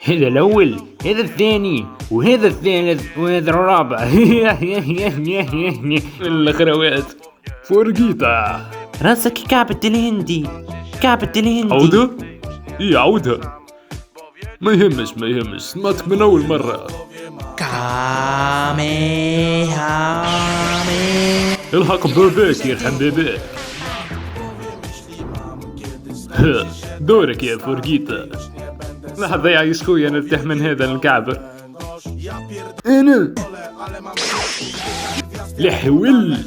هذا الأول، هذا الثاني، وهذا الثالث، وهذا الرابع. الأخروات فرقيطة. راسك كعبة الهندي، كعبة الهندي. عودة؟ إيه عودها. ما يهمش ما يهمش، سمعتك من أول مرة. كاميهامي. الحق باباك يرحم باباك. دورك يا فرقيطة. لحظة يعيش خويا نرتاح من هذا الكعبة. أنا لحول.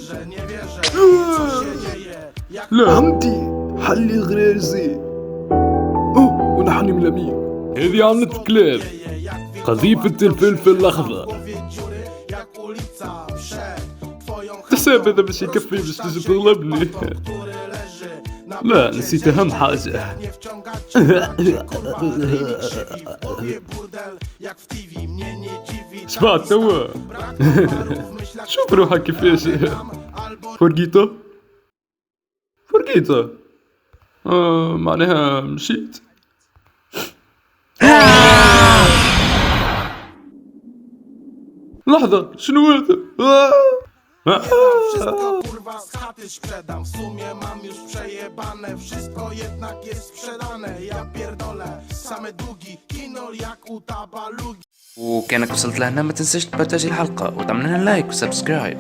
لا عمتي حلي غرازي. اوه ونحن ملامين. هذه عنة كلاب. قذيفة الفلفل الأخضر. تحسب هذا باش يكفي باش تجي تغلبني؟ لا نسيت أهم حاجة. سمعت توا. شوف روحك كيفاش. فرقيطة فرقيطة. معناها مشيت. لحظة شنو هذا؟ Wszystko kurwa z chaty sprzedam. W sumie mam już przejebane. Wszystko jednak jest sprzedane. Ja pierdolę, same długi. Kino jak u tabalugi. وكانك وصلت لهنا ما تنساش تبارتاجي الحلقة وتعمل لنا لايك وسبسكرايب.